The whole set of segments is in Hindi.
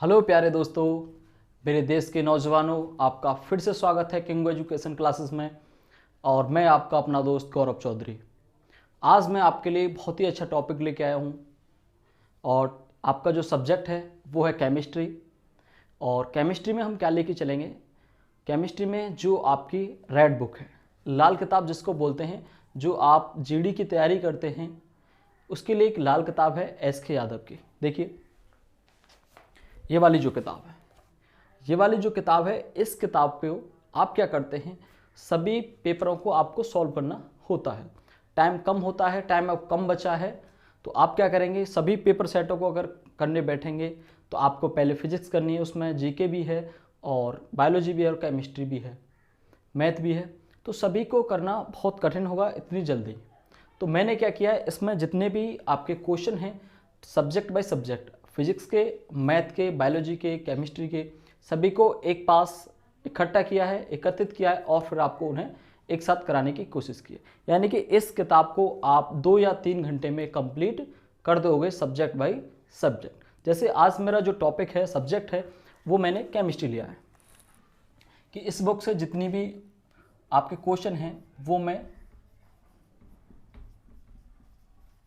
हेलो प्यारे दोस्तों, मेरे देश के नौजवानों, आपका फिर से स्वागत है किंग एजुकेशन क्लासेस में। और मैं आपका अपना दोस्त गौरव चौधरी। आज मैं आपके लिए बहुत ही अच्छा टॉपिक लेके आया हूँ। और आपका जो सब्जेक्ट है वो है केमिस्ट्री। और केमिस्ट्री में हम क्या लेके चलेंगे? केमिस्ट्री में जो आपकी रेड बुक है, लाल किताब जिसको बोलते हैं, जो आप जीडी की तैयारी करते हैं उसके लिए एक लाल किताब है एस के यादव की। देखिए, ये वाली जो किताब है, ये वाली जो किताब है, इस किताब पे आप क्या करते हैं, सभी पेपरों को आपको सॉल्व करना होता है। टाइम कम होता है, टाइम अब कम बचा है, तो आप क्या करेंगे, सभी पेपर सेटों को अगर करने बैठेंगे तो आपको पहले फिजिक्स करनी है, उसमें जीके भी है और बायोलॉजी भी है और केमिस्ट्री भी है, मैथ भी है। तो सभी को करना बहुत कठिन होगा इतनी जल्दी। तो मैंने क्या किया है, इसमें जितने भी आपके क्वेश्चन हैं सब्जेक्ट बाय सब्जेक्ट, फिजिक्स के, मैथ के, बायोलॉजी के, केमिस्ट्री के, सभी को एक पास इकट्ठा किया है, एकत्रित किया है और फिर आपको उन्हें एक साथ कराने की कोशिश की है। यानी कि इस किताब को आप 2 या 3 घंटे में कंप्लीट कर दोगे सब्जेक्ट बाय सब्जेक्ट। जैसे आज मेरा जो टॉपिक है, सब्जेक्ट है, वो मैंने केमिस्ट्री लिया है कि इस बुक से जितनी भी आपके क्वेश्चन हैं वो मैं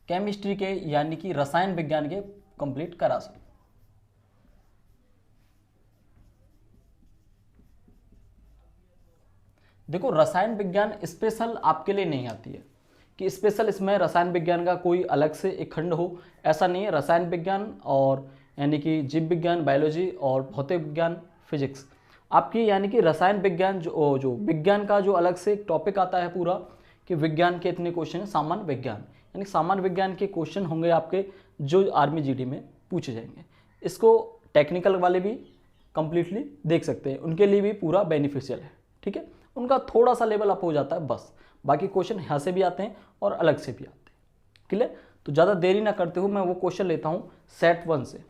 केमिस्ट्री के यानी कि रसायन विज्ञान के कंप्लीट करा सकूं। देखो, रसायन विज्ञान स्पेशल आपके लिए नहीं आती है कि स्पेशल इसमें रसायन विज्ञान का कोई अलग से एक खंड हो, ऐसा नहीं है। रसायन विज्ञान और यानी कि जीव विज्ञान, बायोलॉजी और भौतिक विज्ञान, फिजिक्स आपकी यानी कि रसायन विज्ञान जो विज्ञान का जो अलग से एक टॉपिक आता है पूरा, कि विज्ञान के इतने क्वेश्चन हैं। सामान्य विज्ञान यानी सामान्य विज्ञान के क्वेश्चन होंगे आपके जो आर्मी जीडी में पूछे जाएंगे। इसको टेक्निकल वाले भी कंप्लीटली देख सकते हैं, उनके लिए भी पूरा बेनिफिशियल है। ठीक है, उनका थोड़ा सा लेवल अप हो जाता है बस, बाकी क्वेश्चन यहाँ से भी आते हैं और अलग से भी आते हैं। क्लियर? तो ज़्यादा देरी ना करते हुए मैं वो क्वेश्चन लेता हूँ सेट 1 से।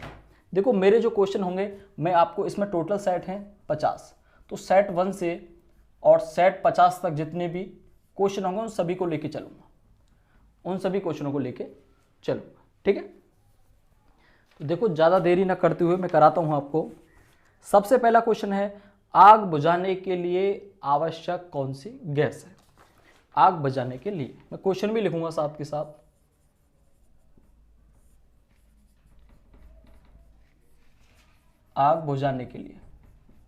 देखो, मेरे जो क्वेश्चन होंगे, मैं आपको इसमें टोटल सेट हैं 50, तो सेट 1 से और सेट 50 तक जितने भी क्वेश्चन होंगे उन सभी को लेके चलूँगा, उन सभी क्वेश्चनों को लेके चलूँगा। ठीक है, तो देखो ज़्यादा देरी ना करते हुए मैं कराता हूँ आपको। सबसे पहला क्वेश्चन है, आग बुझाने के लिए आवश्यक कौन सी गैस है? आग बुझाने के लिए मैं क्वेश्चन भी लिखूंगा साथ के साथ। आग बुझाने के लिए,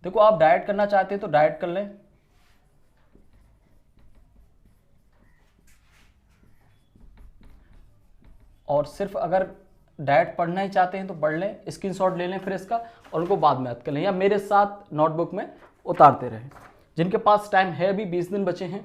देखो आप डाइट करना चाहते हैं तो डाइट कर लें, और सिर्फ अगर डाइट पढ़ना ही चाहते हैं तो पढ़ लें, स्क्रीनशॉट ले लें फिर इसका और उनको बाद में याद कर लें, या मेरे साथ नोटबुक में उतारते रहें। जिनके पास टाइम है, अभी 20 दिन बचे हैं,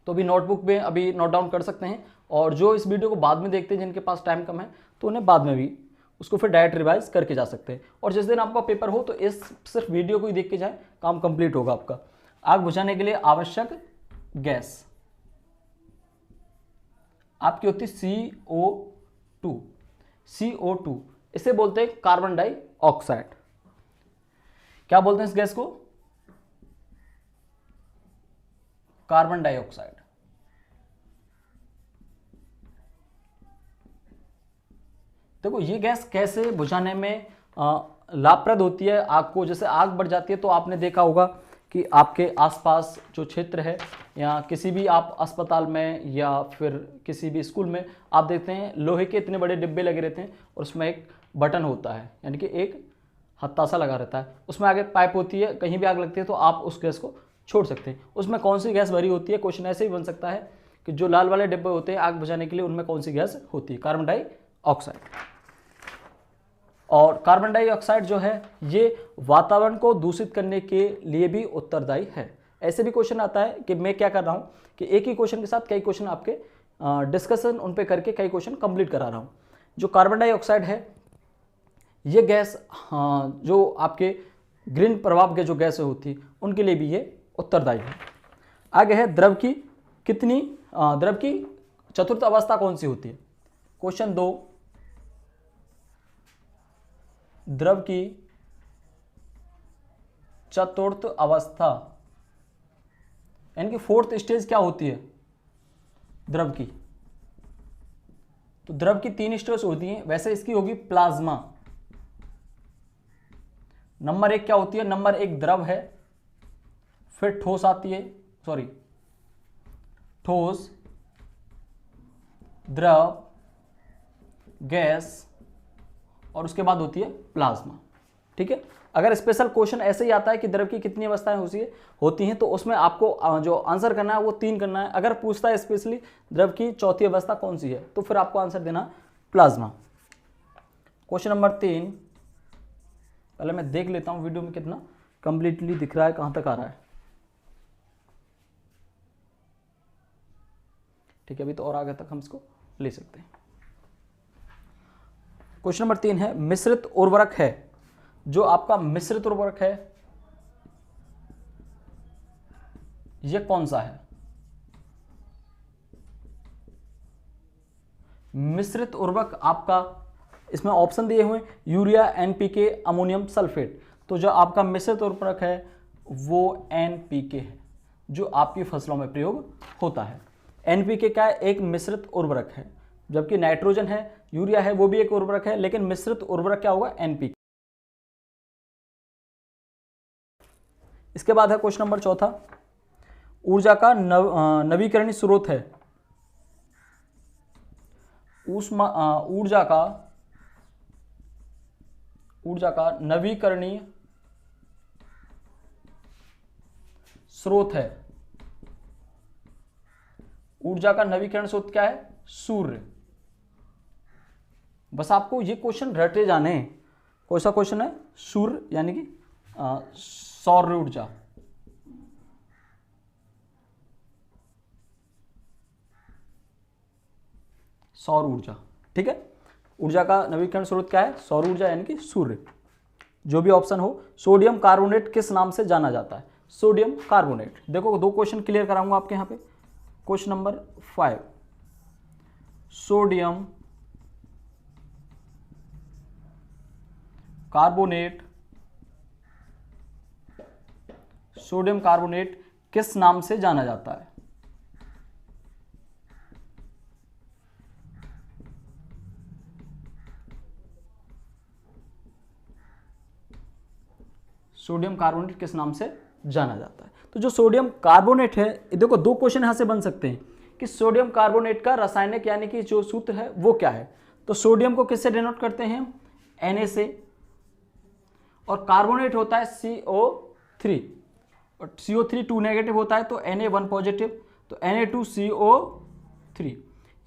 तो भी नोटबुक में अभी नोट डाउन कर सकते हैं। और जो इस वीडियो को बाद में देखते हैं, जिनके पास टाइम कम है, तो उन्हें बाद में भी उसको फिर डायरेक्ट रिवाइज करके जा सकते हैं। और जिस दिन आपका पेपर हो तो इस सिर्फ वीडियो को ही देख के जाए, काम कंप्लीट होगा आपका। आग बुझाने के लिए आवश्यक गैस आपकी होती CO2। CO2 इसे बोलते हैं कार्बन डाइऑक्साइड। क्या बोलते हैं इस गैस को? Carbon dioxide. देखो, ये गैस कैसे बुझाने में लाभप्रद होती है आग को। जैसे आग बढ़ जाती है तो आपने देखा होगा कि आपके आसपास जो क्षेत्र है, या किसी भी आप अस्पताल में या फिर किसी भी स्कूल में आप देखते हैं लोहे के इतने बड़े डिब्बे लगे रहते हैं और उसमें एक बटन होता है, यानी कि एक हत्तासा लगा रहता है, उसमें आगे पाइप होती है, कहीं भी आग लगती है तो आप उस गैस को छोड़ सकते हैं। उसमें कौन सी गैस भरी होती है? क्वेश्चन ऐसे ही बन सकता है कि जो लाल वाले डिब्बे होते हैं आग बुझाने के लिए, उनमें कौन सी गैस होती है? Carbon dioxide. और कार्बन डाइऑक्साइड जो है ये वातावरण को दूषित करने के लिए भी उत्तरदायी है। ऐसे भी क्वेश्चन आता है कि मैं क्या कर रहा हूँ कि एक ही क्वेश्चन के साथ कई क्वेश्चन आपके डिस्कशन उन पे करके कई क्वेश्चन कंप्लीट करा रहा हूँ। जो कार्बन डाइऑक्साइड है, ये गैस जो आपके ग्रीन प्रभाव के जो गैसें होती उनके लिए भी ये उत्तरदायी है। आगे है, द्रव की चतुर्थ अवस्था कौन सी होती है? क्वेश्चन 2, द्रव की चतुर्थ अवस्था यानी कि 4th स्टेज क्या होती है द्रव की? तो द्रव की 3 स्टेज होती हैं, वैसे इसकी होगी प्लाज्मा। नंबर 1 क्या होती है? नंबर 1 द्रव है, फिर ठोस आती है, सॉरी ठोस, द्रव, गैस और उसके बाद होती है प्लाज्मा। ठीक है, अगर स्पेशल क्वेश्चन ऐसे ही आता है कि द्रव की कितनी अवस्थाएं होती हैं तो उसमें आपको जो आंसर करना है वो 3 करना है। अगर पूछता है स्पेशली द्रव की चौथी अवस्था कौन सी है तो फिर आपको आंसर देना प्लाज्मा। क्वेश्चन नंबर 3, पहले मैं देख लेता हूं वीडियो में कितना कंप्लीटली दिख रहा है, कहां तक आ रहा है। ठीक है, अभी तो और आगे तक हम इसको ले सकते हैं। क्वेश्चन नंबर 3 है, मिश्रित उर्वरक है, जो आपका मिश्रित उर्वरक है ये कौन सा है? मिश्रित उर्वरक आपका, इसमें ऑप्शन दिए हुए यूरिया, एनपीके, अमोनियम सल्फेट। तो जो आपका मिश्रित उर्वरक है वो एनपीके है, जो आपकी फसलों में प्रयोग होता है। एनपीके क्या है? एक मिश्रित उर्वरक है, जबकि नाइट्रोजन है, यूरिया है, वो भी एक उर्वरक है, लेकिन मिश्रित उर्वरक क्या होगा? एनपीके। इसके बाद है क्वेश्चन नंबर 4, ऊर्जा का नवीकरणीय स्रोत है, ऊर्जा का नवीकरणीय स्रोत है। ऊर्जा का नवीकरण स्रोत क्या है? सूर्य। बस आपको ये क्वेश्चन रटे जाने हैं। कौन सा क्वेश्चन है? सूर्य यानी कि सौर ऊर्जा। सौर ऊर्जा, ठीक है। ऊर्जा का नवीकरण स्रोत क्या है? सौर ऊर्जा यानी कि सूर्य। जो भी ऑप्शन हो। सोडियम कार्बोनेट किस नाम से जाना जाता है? Sodium carbonate. देखो 2 क्वेश्चन क्लियर कराऊंगा आपके यहाँ पे। Question number 5, sodium carbonate, sodium carbonate किस नाम से जाना जाता है? सोडियम कार्बोनेट किस नाम से जाना जाता है? तो जो सोडियम कार्बोनेट है, देखो 2 क्वेश्चन यहां से बन सकते हैं कि सोडियम कार्बोनेट का रासायनिक यानी कि जो सूत्र है वो क्या है। तो सोडियम को किससे डिनोट करते हैं? Na से, और कार्बोनेट होता है CO3, और CO3 2 नेगेटिव होता है तो Na 1 पॉजिटिव, तो Na2CO3।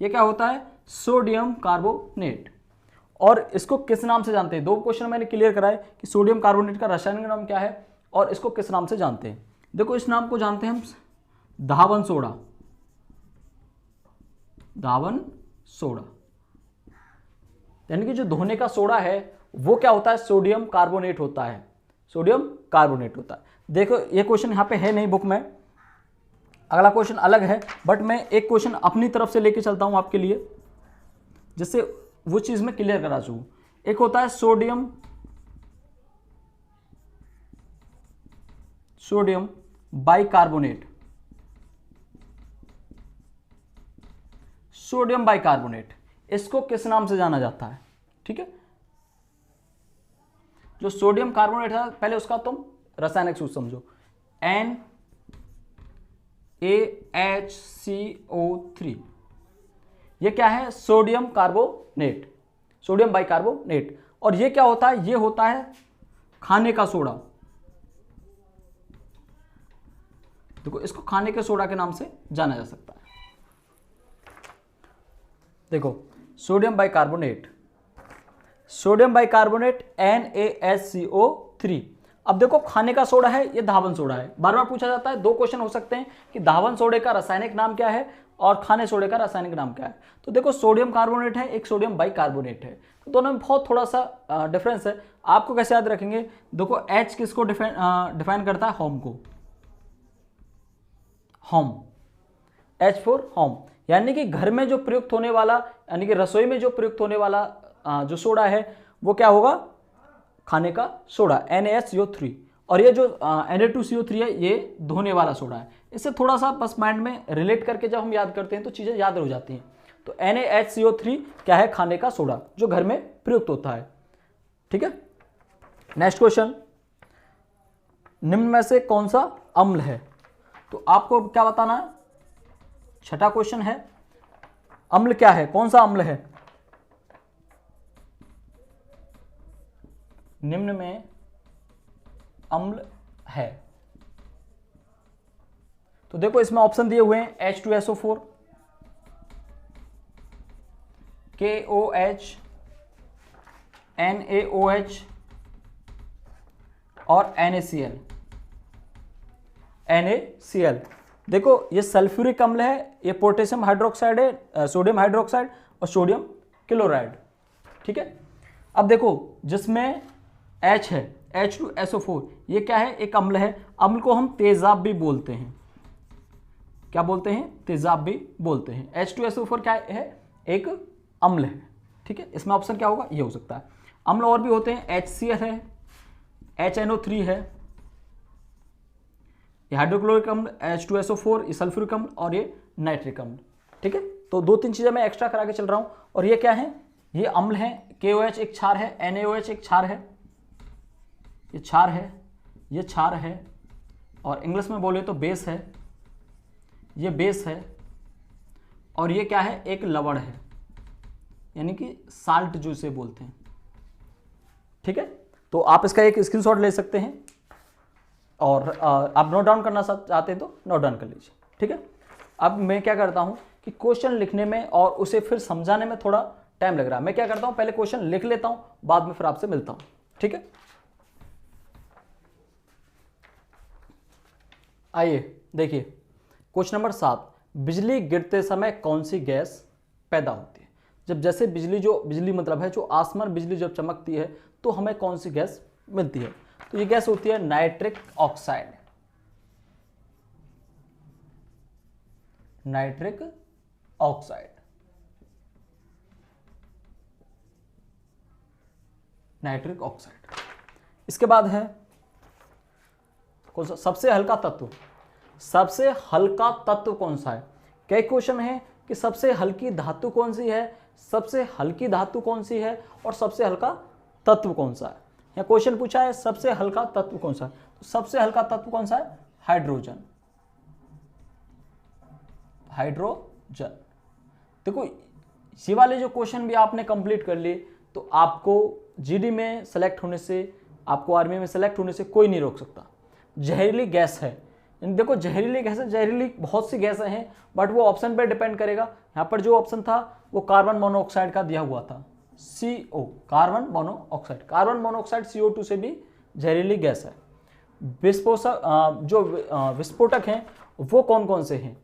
ये क्या होता है? Sodium carbonate. और इसको किस नाम से जानते हैं? 2 क्वेश्चन मैंने क्लियर कराए कि सोडियम कार्बोनेट का रासायनिक नाम क्या है और इसको किस नाम से जानते हैं। देखो इस नाम को जानते हैं हम धावन सोडा, धावन सोडा, यानी कि जो धोने का सोडा है वो क्या होता है? सोडियम कार्बोनेट होता है, सोडियम कार्बोनेट होता है। देखो ये क्वेश्चन यहाँ पे है नहीं बुक में, अगला क्वेश्चन अलग है, बट मैं एक क्वेश्चन अपनी तरफ से लेके चलता हूं आपके लिए, जिससे वो चीज में क्लियर करा सकूं। एक होता है सोडियम बाइकार्बोनेट, सोडियम बाइकार्बोनेट, इसको किस नाम से जाना जाता है? ठीक है, जो सोडियम कार्बोनेट है पहले उसका तुम रासायनिक सूत्र समझो, NaHCO3। ये क्या है? Sodium carbonate, sodium bicarbonate. और ये क्या होता है? ये होता है खाने का सोडा। देखो इसको खाने के सोडा के नाम से जाना जा सकता है। देखो sodium bicarbonate, sodium bicarbonate NaHCO3। अब देखो खाने का सोडा है, ये धावन सोडा है। बार बार पूछा जाता है, 2 क्वेश्चन हो सकते हैं कि धावन सोडे का रासायनिक नाम क्या है और खाने सोडे का रासायनिक नाम क्या है। तो देखो सोडियम कार्बोनेट है, एक सोडियम बाइकार्बोनेट है, तो दोनों में बहुत थोड़ा सा डिफरेंस है। आपको कैसे याद रखेंगे? देखो H किसको डिफाइन करता है? होम को, होम, H फॉर होम, यानी कि घर में जो प्रयुक्त होने वाला, यानी कि रसोई में जो प्रयुक्त होने वाला जो सोडा है वो क्या होगा? खाने का सोडा, NaHCO3। और ये जो Na2CO3 है ये धोने वाला सोडा है। इससे थोड़ा सा बस माइंड में रिलेट करके जब हम याद करते हैं तो चीज़ें याद हो जाती हैं। तो NaHCO3 क्या है? खाने का सोडा, जो घर में प्रयुक्त होता है। ठीक है, नेक्स्ट क्वेश्चन, निम्न में से कौन सा अम्ल है? तो आपको क्या बताना है? छठा क्वेश्चन है, अम्ल क्या है, कौन सा अम्ल है? निम्न में अम्ल है। तो देखो इसमें ऑप्शन दिए हुए हैं H2SO4, KOH, NaOH और NaCl। देखो ये सल्फ्यूरिक अम्ल है, ये पोटेशियम हाइड्रोक्साइड है, सोडियम हाइड्रोक्साइड और सोडियम क्लोराइड। ठीक है, अब देखो जिसमें H है, H2SO4, ये क्या है? एक अम्ल है। अम्ल को हम तेजाब भी बोलते हैं। क्या बोलते हैं? तेजाब भी बोलते हैं। H2SO4 क्या है? एक अम्ल है। ठीक है, इसमें ऑप्शन क्या होगा? ये हो सकता है। अम्ल और भी होते हैं, HCl है, HNO3 है, ये हाइड्रोक्लोरिक अम्ल, H2SO4, ये सल्फ्यूरिक अम्ल और ये नाइट्रिक अम्ल। ठीक है, तो 2-3 चीजें मैं एक्स्ट्रा करा के चल रहा हूं। और ये क्या है? ये अम्ल है। KOH एक क्षार है, NaOH एक क्षार है, ये क्षार है, ये क्षार है, और इंग्लिश में बोले तो बेस है, ये बेस है, और ये क्या है? एक लवण है, यानी कि साल्ट जो इसे बोलते हैं। ठीक है, तो आप इसका एक स्क्रीनशॉट ले सकते हैं, और आप नोट डाउन करना चाहते हैं तो नोट डाउन कर लीजिए। ठीक है, अब मैं क्या करता हूं कि क्वेश्चन लिखने में और उसे फिर समझाने में थोड़ा टाइम लग रहा है। मैं क्या करता हूं, पहले क्वेश्चन लिख लेता हूं, बाद में फिर आपसे मिलता हूं। ठीक है, आइए देखिए क्वेश्चन नंबर 7, बिजली गिरते समय कौन सी गैस पैदा होती है? जब जैसे बिजली मतलब है जो आसमान बिजली जब चमकती है तो हमें कौन सी गैस मिलती है? तो ये गैस होती है nitric oxide. Nitric oxide, nitric oxide. इसके बाद है कौन सा? सबसे हल्का तत्व। सबसे हल्का तत्व कौन सा है? कई क्वेश्चन है कि सबसे हल्की धातु कौन सी है, सबसे हल्की धातु कौन सी है, और सबसे हल्का तत्व कौन सा है। यहाँ क्वेश्चन पूछा है सबसे हल्का तत्व कौन सा है, तो सबसे हल्का तत्व कौन सा है? हाइड्रोजन। हाइड्रोजन। देखो ये वाले जो क्वेश्चन भी आपने कंप्लीट कर लिए तो आपको जीडी में सेलेक्ट होने से, आपको आर्मी में सेलेक्ट होने से कोई नहीं रोक सकता। जहरीली गैस है, देखो जहरीली गैस है, जहरीली बहुत सी गैसें हैं, बट वो ऑप्शन पे डिपेंड करेगा। यहाँ पर जो ऑप्शन था वो कार्बन मोनोऑक्साइड का दिया हुआ था, CO, carbon monoxide. Carbon monoxide CO2 से भी जहरीली गैस है। विस्फोटक हैं वो कौन कौन से हैं?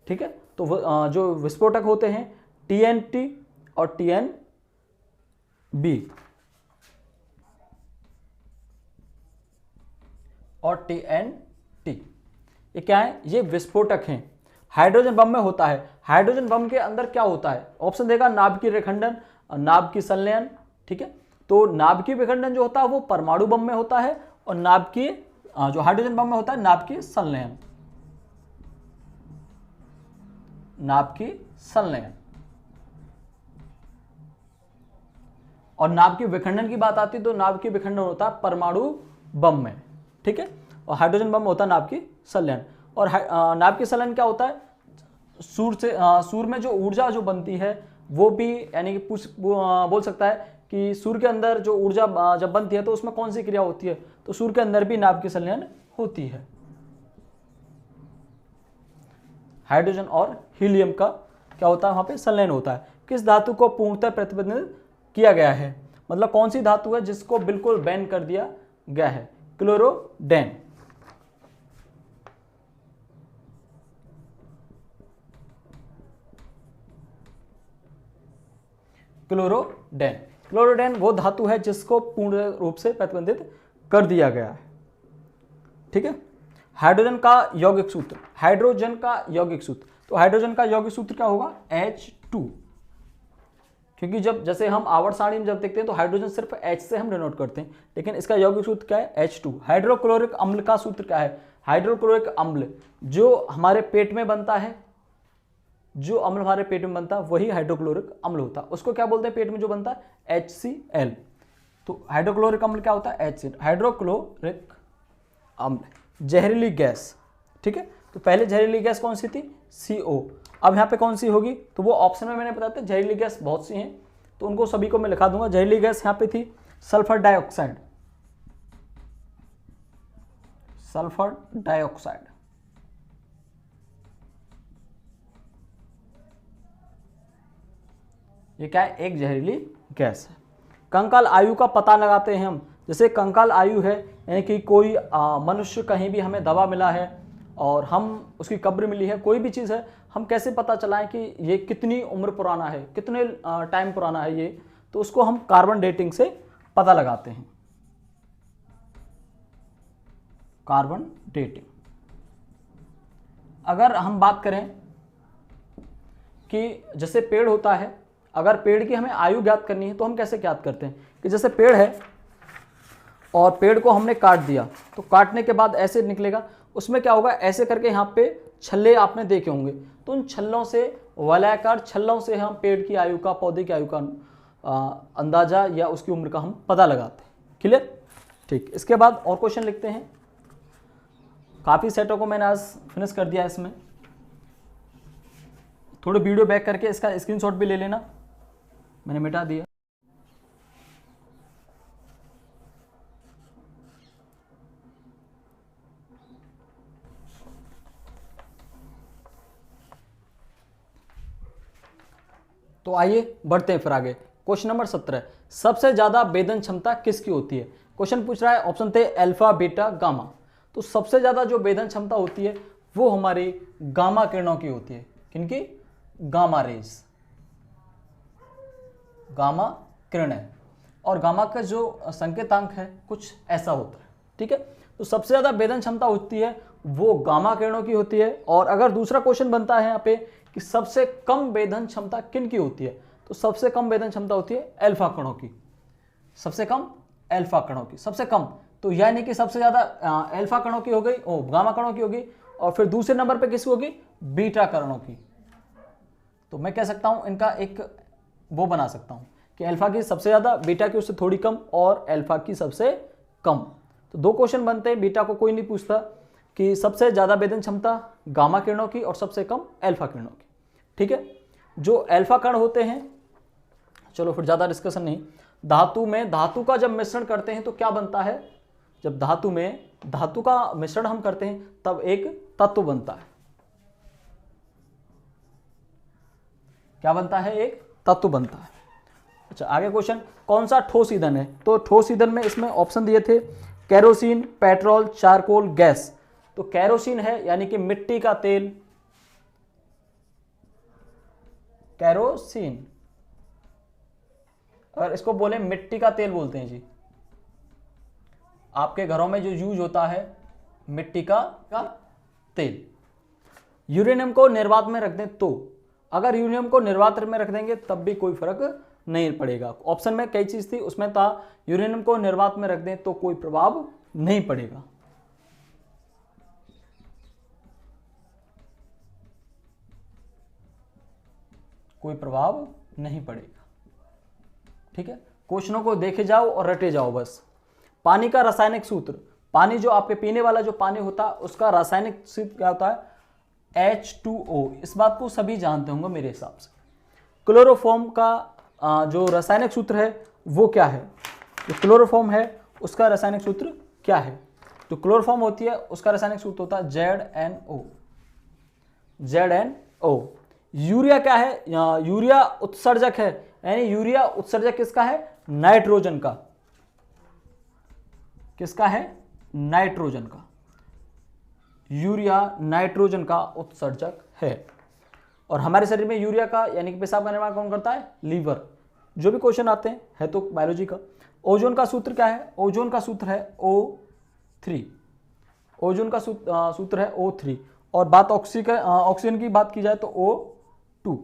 ठीक है, तो जो विस्फोटक होते हैं TNT और TNB और TNT, ये क्या है? ये विस्फोटक हैं। हाइड्रोजन बम में होता है। हाइड्रोजन बम के अंदर क्या होता है? ऑप्शन देगा नाभिकीय विखंडन और नाभिकीय संलयन। ठीक है, तो नाभिकीय विखंडन जो होता है वो परमाणु बम में होता है, और नाभिकीय जो हाइड्रोजन बम में होता है नाभिकीय संलयन। नाभिकीय संलयन। और नाभिकीय विखंडन की बात आती है तो नाभिकीय विखंडन होता है परमाणु बम में। ठीक है, और हाइड्रोजन बम होता है नाभिकीय संलयन। और नाभिकीय संलयन क्या होता है? सूर्य में जो ऊर्जा जो बनती है वो भी, यानी कि बोल सकता है कि सूर्य के अंदर जो ऊर्जा जब बनती है तो उसमें कौन सी क्रिया होती है? तो सूर्य के अंदर भी नाभिकीय संलयन होती है। हाइड्रोजन और हीलियम का क्या होता है? वहां पे संलयन होता है। किस धातु को पूर्णतः प्रतिबंधित किया गया है? मतलब कौन सी धातु है जिसको बिल्कुल बैन कर दिया गया है? क्लोरोडेन। क्लोरोडेन। क्लोरोडेन वो धातु है जिसको पूर्ण रूप से प्रतिबंधित कर दिया गया है। ठीक है, हाइड्रोजन का यौगिक सूत्र। हाइड्रोजन का यौगिक सूत्र, तो हाइड्रोजन का यौगिक सूत्र क्या होगा? H2। क्योंकि जब जैसे हम आवर्त सारणी में जब देखते हैं तो हाइड्रोजन सिर्फ H से हम डिनोट करते हैं, लेकिन इसका यौगिक सूत्र क्या है? H2। हाइड्रोक्लोरिक अम्ल का सूत्र क्या है? हाइड्रोक्लोरिक अम्ल जो हमारे पेट में बनता है, जो अम्ल हमारे पेट में बनता है वही हाइड्रोक्लोरिक अम्ल होता है। उसको क्या बोलते हैं पेट में जो बनता है? HCl। तो हाइड्रोक्लोरिक अम्ल क्या होता है? HCl। हाइड्रोक्लोरिक अम्ल, जहरीली गैस। ठीक है, तो पहले जहरीली गैस कौन सी थी? CO। अब यहाँ पे कौन सी होगी? तो वो ऑप्शन में मैंने बताया था जहरीली गैस बहुत सी हैं, तो उनको सभी को मैं लिखा दूंगा। जहरीली गैस यहाँ पे थी सल्फर डाइऑक्साइड, सल्फर डाइऑक्साइड। ये क्या है? एक जहरीली गैस है। कंकाल आयु का पता लगाते हैं हम, जैसे कंकाल आयु है यानी कि कोई मनुष्य, कहीं भी हमें दवा मिला है और हम उसकी कब्र मिली है, कोई भी चीज़ है, हम कैसे पता चलाएं कि ये कितनी उम्र पुराना है, कितने टाइम पुराना है ये? तो उसको हम कार्बन डेटिंग से पता लगाते हैं, कार्बन डेटिंग। अगर हम बात करें कि जैसे पेड़ होता है, अगर पेड़ की हमें आयु ज्ञात करनी है तो हम कैसे ज्ञात करते हैं कि जैसे पेड़ है और पेड़ को हमने काट दिया, तो काटने के बाद ऐसे निकलेगा, उसमें क्या होगा? ऐसे करके यहाँ पे छल्ले आपने देखे होंगे, तो उन छल्लों से, वलयाकार छल्लों से हम पेड़ की आयु का, पौधे की आयु का अंदाजा या उसकी उम्र का हम पता लगाते हैं। क्लियर? ठीक। इसके बाद और क्वेश्चन लिखते हैं। काफ़ी सेटों को मैंने आज फिनिश कर दिया। इसमें थोड़े वीडियो बैक करके इसका स्क्रीनशॉट भी ले लेना, मैंने मिटा दिया। तो आइए बढ़ते हैं फिर आगे। क्वेश्चन नंबर 17, सबसे ज्यादा वेदन क्षमता किसकी होती है? क्वेश्चन पूछ रहा है, ऑप्शन थे अल्फा, बीटा, गामा। तो सबसे ज्यादा जो वेदन क्षमता होती है वो हमारी गामा किरणों की होती है। किनकी? गामा रेज, गामा किरणें। और गामा का जो संकेतांक है कुछ ऐसा होता है। ठीक है, तो सबसे ज्यादा वेदन क्षमता होती है वो गामा किरणों की होती है। और अगर दूसरा क्वेश्चन बनता है यहाँ पे कि सबसे कम वेदन क्षमता किन की होती है, तो सबसे कम वेदन क्षमता होती है अल्फा कणों की। सबसे कम अल्फा कणों की, सबसे कम, तो यानी कि सबसे ज्यादा अल्फा कणों की हो गई, गामा कणों की होगी, और फिर दूसरे नंबर पे किसकी होगी? बीटा कणों की। तो मैं कह सकता हूं इनका एक वो बना सकता हूं कि अल्फा की सबसे ज्यादा, बीटा की उससे थोड़ी कम, और अल्फा की सबसे कम। तो दो क्वेश्चन बनते हैं, बीटा को कोई नहीं पूछता कि सबसे ज्यादा वेदन क्षमता गामा किरणों की और सबसे कम अल्फा किरणों की। ठीक है, जो अल्फा कण होते हैं, चलो फिर ज्यादा डिस्कशन नहीं। धातु में धातु का जब मिश्रण करते हैं तो क्या बनता है? जब धातु में धातु का मिश्रण हम करते हैं तब एक तत्व बनता है। क्या बनता है? एक तत्व बनता है। अच्छा, आगे क्वेश्चन, कौन सा ठोस ईंधन है? तो ठोस ईंधन में इसमें ऑप्शन दिए थे केरोसिन, पेट्रोल, चारकोल, गैस। तो केरोसिन है यानी कि मिट्टी का तेल, केरोसिन। अगर इसको बोले मिट्टी का तेल बोलते हैं जी। आपके घरों में जो यूज होता है मिट्टी का तेल। यूरेनियम को निर्वात में रख दें तो, अगर यूरेनियम को निर्वात में रख देंगे तब भी कोई फर्क नहीं पड़ेगा। ऑप्शन में कई चीज थी, उसमें था यूरेनियम को निर्वात में रख दें तो कोई प्रभाव नहीं पड़ेगा। कोई प्रभाव नहीं पड़ेगा। ठीक है, क्वेश्चनों को देखे जाओ और रटे जाओ बस। पानी का रासायनिक सूत्र, पानी जो आपके पीने वाला जो पानी होता है उसका रासायनिक सूत्र क्या होता है? H2O। इस बात को सभी जानते होंगे मेरे हिसाब से। क्लोरोफॉर्म का जो रासायनिक सूत्र है वो क्या है? जो क्लोरोफॉर्म है उसका रासायनिक सूत्र क्या है? जो क्लोरोफॉर्म होती है उसका रासायनिक सूत्र होता है ZNO, ZNO। यूरिया क्या है? यूरिया उत्सर्जक है, यानी यूरिया उत्सर्जक किसका है? नाइट्रोजन का। किसका है? नाइट्रोजन का। यूरिया नाइट्रोजन का उत्सर्जक है। और हमारे शरीर में यूरिया का यानी कि पेशाब का निर्माण कौन करता है? लीवर। जो भी क्वेश्चन आते हैं है तो बायोलॉजी का। ओजोन का सूत्र क्या है? ओजोन का सूत्र है O3। ओजोन का सूत्र है O3। और बात ऑक्सीजन की बात की जाए तो O2,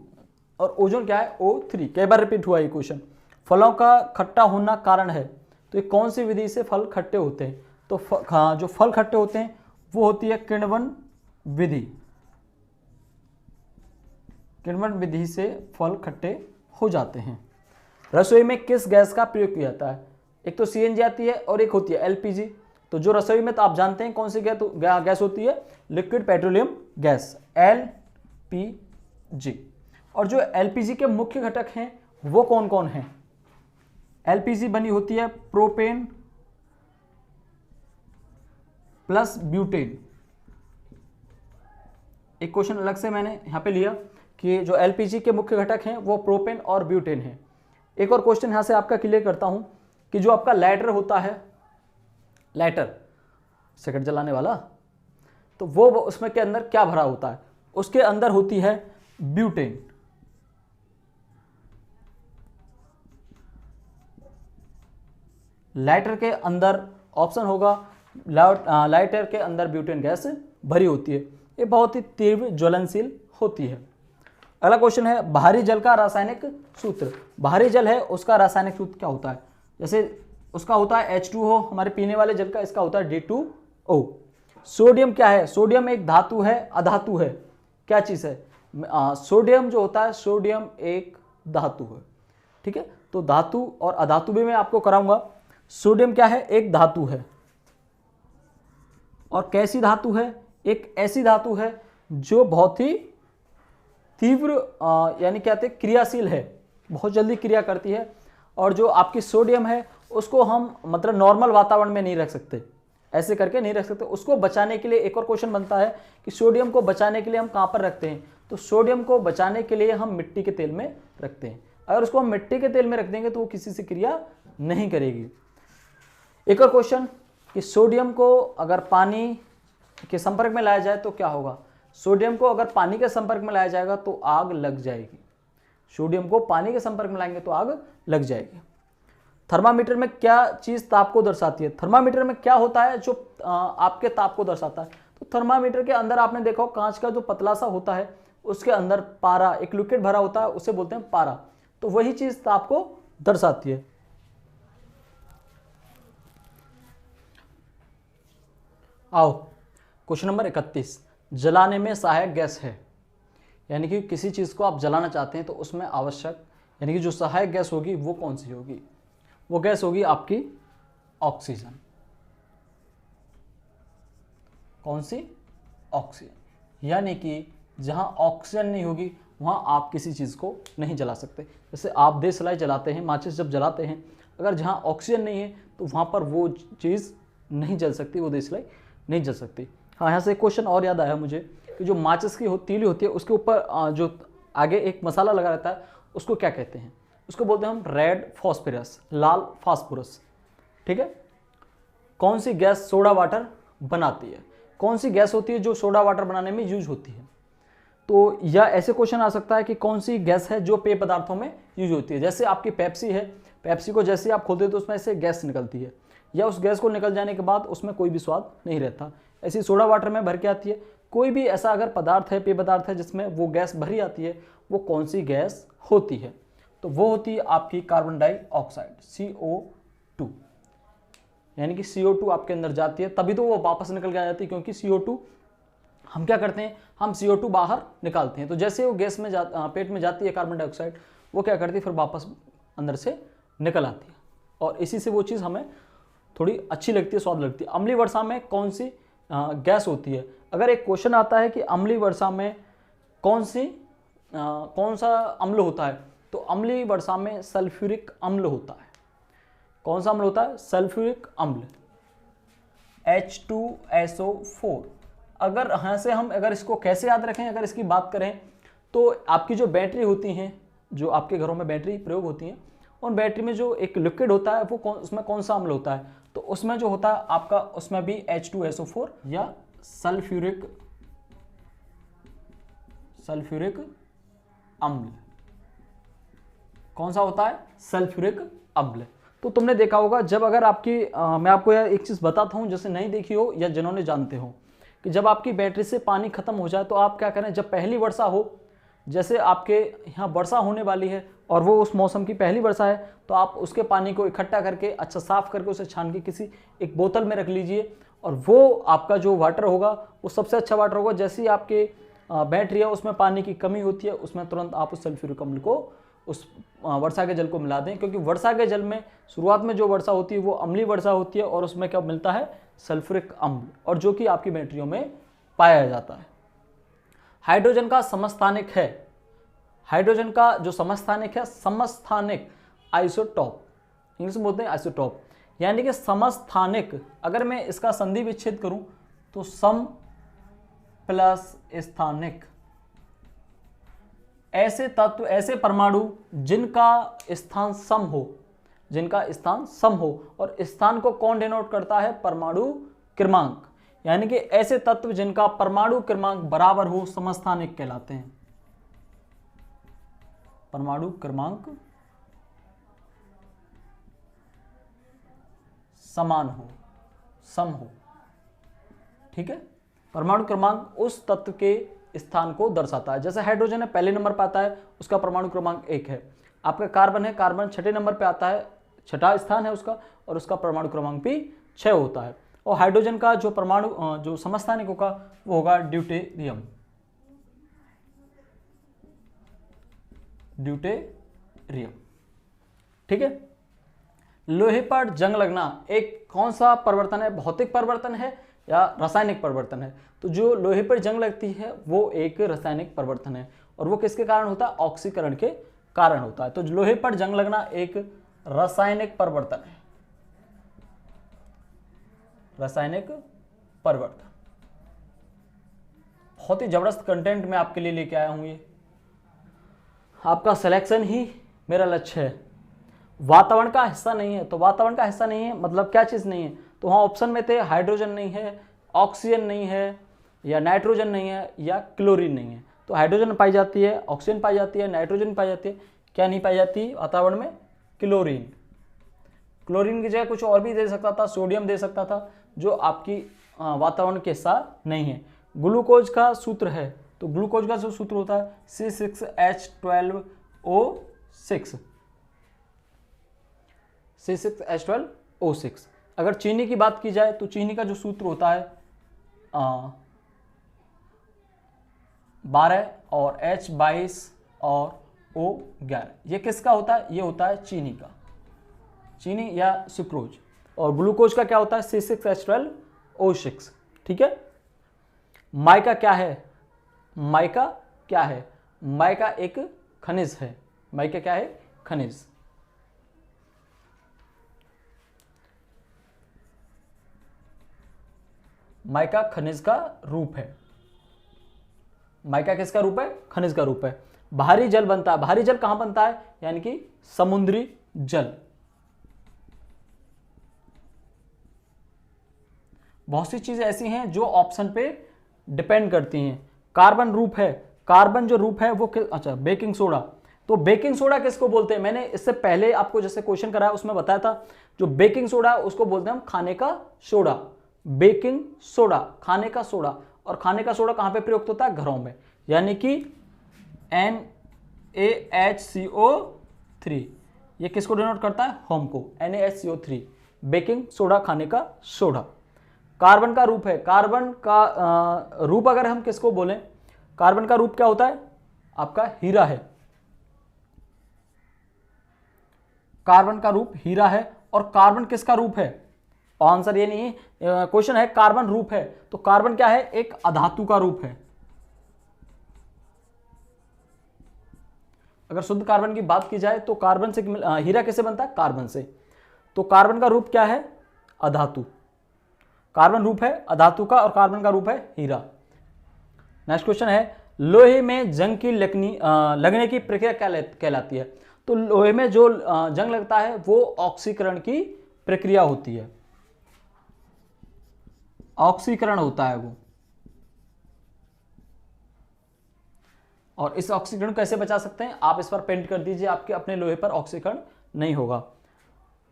और ओजोन क्या है? O3। कई बार रिपीट हुआ ये क्वेश्चन। फलों का खट्टा होना कारण है, तो ये कौन सी विधि से फल खट्टे होते हैं? तो जो फल खट्टे होते हैं वो होती है किण्वन विधि। किण्वन विधि से फल खट्टे हो जाते हैं। रसोई में किस गैस का प्रयोग किया जाता है? एक तो CNG आती है और एक होती है LPG। तो जो रसोई में तो आप जानते हैं कौन सी गैस होती है, लिक्विड पेट्रोलियम गैस, LPG। और जो LPG के मुख्य घटक हैं वो कौन कौन हैं? LPG बनी होती है प्रोपेन प्लस ब्यूटेन। एक क्वेश्चन अलग से मैंने यहां पे लिया कि जो LPG के मुख्य घटक हैं वो प्रोपेन और ब्यूटेन हैं। एक और क्वेश्चन यहां से आपका क्लियर करता हूं कि जो आपका लाइटर होता है, लाइटर सिगरेट जलाने वाला, तो वो उसमें के अंदर क्या भरा होता है? उसके अंदर होती है ब्यूटेन। लाइटर के अंदर ऑप्शन होगा, लाइटर के अंदर ब्यूटेन गैस भरी होती है। ये बहुत ही तीव्र ज्वलनशील होती है। अगला क्वेश्चन है बाहरी जल का रासायनिक सूत्र। बाहरी जल है उसका रासायनिक सूत्र क्या होता है? जैसे उसका होता है H2O, हमारे पीने वाले जल का, इसका होता है D2O। सोडियम क्या है? सोडियम एक धातु है, अधातु है, क्या चीज है? सोडियम जो होता है, सोडियम एक धातु है। ठीक है, तो धातु और अधातु भी मैं आपको कराऊंगा। सोडियम क्या है? एक धातु है। और कैसी धातु है? एक ऐसी धातु है जो बहुत ही तीव्र यानी क्या कहते हैं, क्रियाशील है, बहुत जल्दी क्रिया करती है। और जो आपकी सोडियम है उसको हम मतलब नॉर्मल वातावरण में नहीं रख सकते, ऐसे करके नहीं रख सकते। उसको बचाने के लिए एक और क्वेश्चन बनता है कि सोडियम को बचाने के लिए हम कहाँ पर रखते हैं? तो सोडियम को बचाने के लिए हम मिट्टी के तेल में रखते हैं। अगर उसको हम मिट्टी के तेल में रख देंगे तो वो किसी से क्रिया नहीं करेगी। एक और क्वेश्चन कि सोडियम को अगर पानी के संपर्क में लाया जाए तो क्या होगा? सोडियम को अगर पानी के संपर्क में लाया जाएगा तो आग लग जाएगी। सोडियम को पानी के संपर्क में लाएंगे तो आग लग जाएगी। थर्मामीटर में क्या चीज ताप को दर्शाती है? थर्मामीटर में क्या होता है जो आपके ताप को दर्शाता है? तो थर्मामीटर के अंदर आपने देखा हो कांच का जो पतला सा होता है उसके अंदर पारा, एक लिक्विड भरा होता है, उसे बोलते हैं पारा। तो वही चीज ताप को दर्शाती है। आओ क्वेश्चन नंबर 31, जलाने में सहायक गैस है। यानी कि किसी चीज को आप जलाना चाहते हैं तो उसमें आवश्यक यानी कि जो सहायक गैस होगी वो कौन सी होगी? वो गैस होगी आपकी ऑक्सीजन। कौन सी? ऑक्सीजन। यानी कि जहां ऑक्सीजन नहीं होगी वहां आप किसी चीज को नहीं जला सकते। जैसे आप देशलाई जलाते हैं, माचिस जब जलाते हैं, अगर जहां ऑक्सीजन नहीं है तो वहां पर वो चीज नहीं जल सकती, वो देशलाई नहीं जल सकती। हाँ, यहाँ से एक क्वेश्चन और याद आया मुझे कि जो माचिस की तीली होती है उसके ऊपर जो आगे एक मसाला लगा रहता है उसको क्या कहते हैं? उसको बोलते हैं हम रेड फॉस्फोरस, लाल फास्फोरस। ठीक है, कौन सी गैस सोडा वाटर बनाती है? कौन सी गैस होती है जो सोडा वाटर बनाने में यूज होती है? तो या ऐसे क्वेश्चन आ सकता है कि कौन सी गैस है जो पेय पदार्थों में यूज होती है? जैसे आपकी पेप्सी है, पेप्सी को जैसे आप खोलते हो तो उसमें से गैस निकलती है, या उस गैस को निकल जाने के बाद उसमें कोई भी स्वाद नहीं रहता। ऐसी सोडा वाटर में भर के आती है। कोई भी ऐसा अगर पदार्थ है, पेय पदार्थ है जिसमें वो गैस भरी आती है, वो कौन सी गैस होती है? तो वो होती है आपकी कार्बन डाइऑक्साइड, CO2। यानी कि CO2 आपके अंदर जाती है तभी तो वो वापस निकल के आ जाती है, क्योंकि CO2 हम क्या करते हैं, हम CO2 बाहर निकालते हैं। तो जैसे वो गैस में पेट में जाती है कार्बन डाइऑक्साइड, वो क्या करती है फिर वापस अंदर से निकल आती है, और इसी से वो चीज़ हमें थोड़ी अच्छी लगती है, स्वाद लगती है। अम्लीय वर्षा में कौन सी गैस होती है? अगर एक क्वेश्चन आता है कि अम्लीय वर्षा में कौन सा अम्ल होता है, तो अम्लीय वर्षा में सल्फ्यूरिक अम्ल होता है। कौन सा अम्ल होता है? सल्फ्यूरिक अम्ल, H2SO4। अगर यहाँ से हम अगर इसको कैसे याद रखें, अगर इसकी बात करें तो आपकी जो बैटरी होती हैं, जो आपके घरों में बैटरी प्रयोग होती हैं, उन बैटरी में जो एक लिक्विड होता है वो उसमें कौन सा अम्ल होता है? तो उसमें जो होता है आपका, उसमें भी H2SO4 या सल्फ्यूरिक अम्ल। कौन सा होता है? सल्फ्यूरिक अम्ल। तो तुमने देखा होगा जब अगर आपकी मैं आपको यह एक चीज़ बताता हूँ जैसे नहीं देखी हो या जिन्होंने जानते हो, कि जब आपकी बैटरी से पानी खत्म हो जाए तो आप क्या करें, जब पहली वर्षा हो, जैसे आपके यहाँ वर्षा होने वाली है और वो उस मौसम की पहली वर्षा है, तो आप उसके पानी को इकट्ठा करके अच्छा साफ करके उसे छान के किसी एक बोतल में रख लीजिए, और वो आपका जो वाटर होगा वो सबसे अच्छा वाटर होगा। जैसे ही आपके बैटरी है उसमें पानी की कमी होती है, उसमें तुरंत आप उस सल्फ्यूरिक अम्ल को उस वर्षा के जल को मिला दें, क्योंकि वर्षा के जल में शुरुआत में जो वर्षा होती है वो अम्लीय वर्षा होती है और उसमें क्या मिलता है, सल्फ्यूरिक अम्ल, और जो कि आपकी बैटरियों में पाया जाता है। हाइड्रोजन का समस्थानिक है, हाइड्रोजन का जो समस्थानिक है, समस्थानिक आइसोटॉप, इंग्लिश में बोलते हैं आइसोटॉप, यानी कि समस्थानिक। अगर मैं इसका संधि विच्छेद करूं तो सम प्लस स्थानिक, ऐसे तत्व, ऐसे परमाणु जिनका स्थान सम हो, जिनका स्थान सम हो, और स्थान को कौन डिनोट करता है, परमाणु क्रमांक, यानी कि ऐसे तत्व जिनका परमाणु क्रमांक बराबर हो समस्थानिक कहलाते हैं। परमाणु क्रमांक समान हो, सम हो, ठीक है। परमाणु क्रमांक उस तत्व के स्थान को दर्शाता है। जैसे हाइड्रोजन है, पहले नंबर पर आता है, उसका परमाणु क्रमांक 1 है। आपका कार्बन है, कार्बन छठे नंबर पे आता है, छठा स्थान है उसका, और उसका परमाणु क्रमांक भी 6 होता है। और हाइड्रोजन का जो परमाणु जो समस्थानिक होगा वो होगा ड्यूटेरियम, ड्यूटेरियम, ठीक है। लोहे पर जंग लगना एक कौन सा परिवर्तन है, भौतिक परिवर्तन है या रासायनिक परिवर्तन है? तो जो लोहे पर जंग लगती है वो एक रासायनिक परिवर्तन है, और वो किसके कारण होता है, ऑक्सीकरण के कारण होता है। तो लोहे पर जंग लगना एक रासायनिक परिवर्तन है, रासायनिक परिवर्तन। बहुत ही जबरदस्त कंटेंट मैं आपके लिए लेके आया हूं, ये आपका सिलेक्शन ही मेरा लक्ष्य है। वातावरण का हिस्सा नहीं है, तो वातावरण का हिस्सा नहीं है मतलब क्या चीज नहीं है, तो वहां ऑप्शन में थे हाइड्रोजन नहीं है, ऑक्सीजन नहीं है, या नाइट्रोजन नहीं है, या क्लोरीन नहीं है। तो हाइड्रोजन पाई जाती है, ऑक्सीजन पाई जाती है, नाइट्रोजन पाई जाती है, क्या नहीं पाई जाती वातावरण में, क्लोरीन। क्लोरीन की जगह कुछ और भी दे सकता था, सोडियम दे सकता था, जो आपकी वातावरण के हिस्सा नहीं है। ग्लूकोज का सूत्र है, तो ग्लूकोज का जो सूत्र होता है C6H12O6, C6H12O6। अगर चीनी की बात की जाए तो चीनी का जो सूत्र होता है 12 और H22 और O11, ये किसका होता है, ये होता है चीनी का, चीनी या सुक्रोज। और ग्लूकोज का क्या होता है, C6H12O6, ठीक है। माइका क्या है, माइका क्या है, माइका एक खनिज है, माइका क्या है, खनिज। माइका खनिज का रूप है, माइका किसका रूप है, खनिज का रूप है। भारी जल बनता है, भारी जल कहां बनता है, यानी कि समुद्री जल। बहुत सी चीजें ऐसी हैं जो ऑप्शन पे डिपेंड करती हैं। कार्बन रूप है, कार्बन जो रूप है वो अच्छा बेकिंग सोडा, तो बेकिंग सोडा किसको बोलते हैं, मैंने इससे पहले आपको जैसे क्वेश्चन कराया उसमें बताया था, जो बेकिंग सोडा उसको बोलते हैं हम खाने का सोडा, बेकिंग सोडा, खाने का सोडा। और खाने का सोडा कहां पे प्रयुक्त होता है, घरों में, यानी कि NaHCO3, ये किसको डिनोट करता है, होम को, NaHCO3, बेकिंग सोडा, खाने का सोडा। कार्बन का रूप है, कार्बन का रूप अगर हम किसको बोलें, कार्बन का रूप क्या होता है, आपका हीरा है, कार्बन का रूप हीरा है। और कार्बन किसका रूप है, आंसर ये नहीं है, क्वेश्चन है कार्बन रूप है, तो कार्बन क्या है, एक अधातु का रूप है। अगर शुद्ध कार्बन की बात की जाए तो कार्बन से हीरा कैसे बनता है, कार्बन से, तो कार्बन का रूप क्या है, अधातु। कार्बन रूप है अधातु का और कार्बन का रूप है हीरा। नेक्स्ट क्वेश्चन है, लोहे में जंग की लगने की प्रक्रिया क्या कहलाती है? तो लोहे में जो जंग लगता है वो ऑक्सीकरण की प्रक्रिया होती है, ऑक्सीकरण होता है वो। और इस ऑक्सीकरण को कैसे बचा सकते हैं, आप इस पर पेंट कर दीजिए, आपके अपने लोहे पर ऑक्सीकरण नहीं होगा।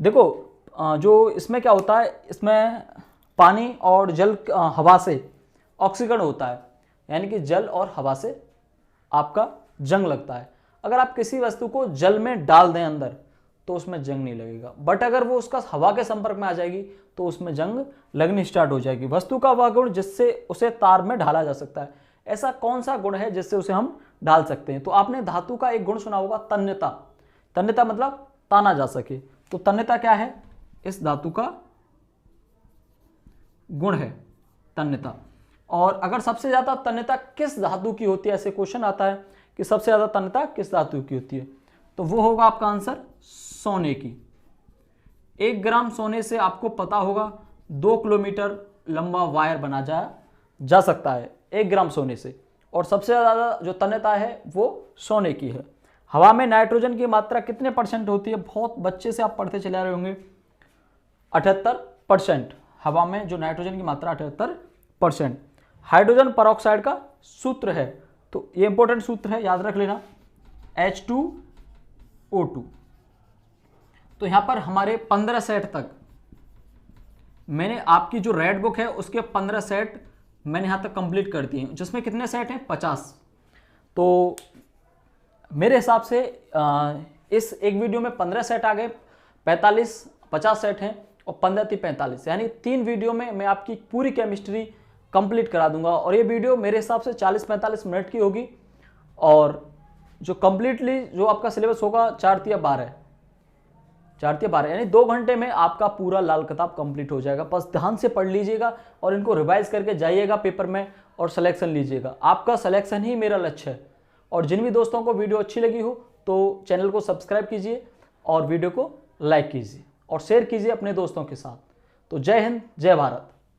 देखो जो इसमें क्या होता है, इसमें पानी और जल हवा से ऑक्सीकरण होता है, यानी कि जल और हवा से आपका जंग लगता है। अगर आप किसी वस्तु को जल में डाल दें अंदर तो उसमें जंग नहीं लगेगा, बट अगर वो उसका हवा के संपर्क में आ जाएगी तो उसमें जंग लगनी स्टार्ट हो जाएगी। वस्तु का वह गुण जिससे उसे तार में ढाला जा सकता है, ऐसा कौन सा गुण है जिससे उसे हम ढाल सकते हैं? तो आपने धातु का एक गुण सुना होगा, तन्यता। तन्यता मतलब ताना जा सके। तो तन्यता क्या है, इस धातु का गुण है तन्यता। और अगर सबसे ज्यादा तन्यता किस धातु की होती है, ऐसे क्वेश्चन आता है कि सबसे ज्यादा तन्यता किस धातु की होती है, तो वो होगा आपका आंसर सोने की। 1 ग्राम सोने से आपको पता होगा 2 किलोमीटर लंबा वायर बना जा सकता है 1 ग्राम सोने से। और सबसे ज़्यादा जो तन्यता है वो सोने की है। हवा में नाइट्रोजन की मात्रा कितने % होती है, बहुत बच्चे से आप पढ़ते चले आ रहे होंगे, 78%। हवा में जो नाइट्रोजन की मात्रा 78%। हाइड्रोजन परऑक्साइड का सूत्र है, तो ये इंपॉर्टेंट सूत्र है, याद रख लेना, H2O2। तो यहां पर हमारे 15 सेट तक, मैंने आपकी जो रेड बुक है उसके 15 सेट मैंने यहां तक कंप्लीट कर दिए, जिसमें कितने सेट हैं, 50। तो मेरे हिसाब से इस एक वीडियो में 15 सेट आ गए, 50 सेट हैं, और 15 × 45, यानी 3 वीडियो में मैं आपकी पूरी केमिस्ट्री कंप्लीट करा दूंगा। और ये वीडियो मेरे हिसाब से 40-45 मिनट की होगी, और जो कंप्लीटली जो आपका सिलेबस होगा 4 × 12, यानी 2 घंटे में आपका पूरा लाल किताब कंप्लीट हो जाएगा। बस ध्यान से पढ़ लीजिएगा और इनको रिवाइज करके जाइएगा पेपर में और सिलेक्शन लीजिएगा। आपका सिलेक्शन ही मेरा लक्ष्य है। और जिन भी दोस्तों को वीडियो अच्छी लगी हो तो चैनल को सब्सक्राइब कीजिए और वीडियो को लाइक कीजिए और शेयर कीजिए अपने दोस्तों के साथ। तो जय हिंद, जय भारत।